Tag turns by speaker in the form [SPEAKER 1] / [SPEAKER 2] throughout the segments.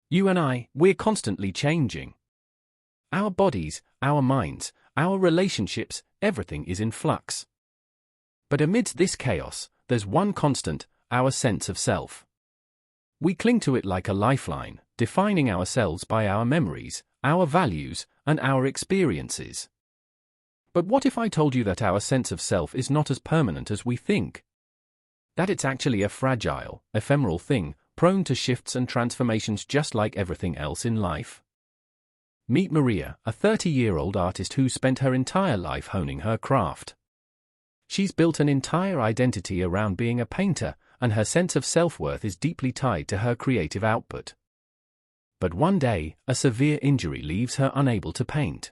[SPEAKER 1] You and we're constantly changing. Our bodies, our minds, our relationships, everything is in flux. But amidst this chaos, there's one constant, our sense of self. We cling to it like a lifeline, defining ourselves by our memories, our values, and our experiences. But what if I told you that our sense of self is not as permanent as we think? That it's actually a fragile, ephemeral thing, prone to shifts and transformations just like everything else in life? Meet Maria, a 30-year-old artist who spent her entire life honing her craft. She's built an entire identity around being a painter, and her sense of self-worth is deeply tied to her creative output. But one day, a severe injury leaves her unable to paint.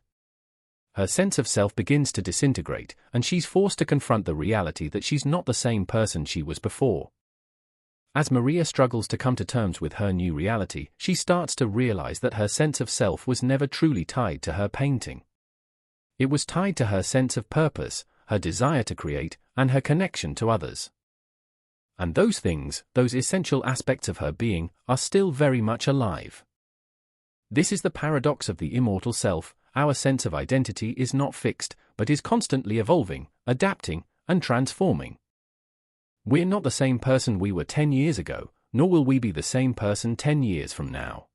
[SPEAKER 1] Her sense of self begins to disintegrate, and she's forced to confront the reality that she's not the same person she was before. As Maria struggles to come to terms with her new reality, she starts to realize that her sense of self was never truly tied to her painting. It was tied to her sense of purpose, her desire to create, and her connection to others. And those things, those essential aspects of her being, are still very much alive. This is the paradox of the immortal self. Our sense of identity is not fixed, but is constantly evolving, adapting, and transforming. We're not the same person we were 10 years ago, nor will we be the same person 10 years from now.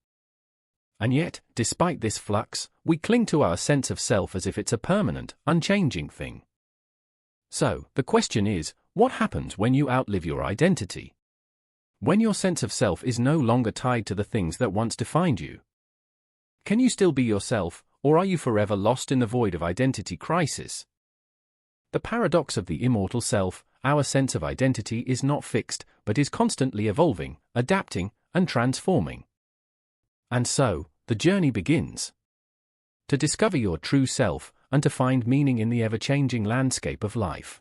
[SPEAKER 1] And yet, despite this flux, we cling to our sense of self as if it's a permanent, unchanging thing. So, the question is, what happens when you outlive your identity? When your sense of self is no longer tied to the things that once defined you? Can you still be yourself, or are you forever lost in the void of identity crisis? The paradox of the immortal self, our sense of identity is not fixed, but is constantly evolving, adapting, and transforming. And so, the journey begins. To discover your true self, and to find meaning in the ever-changing landscape of life.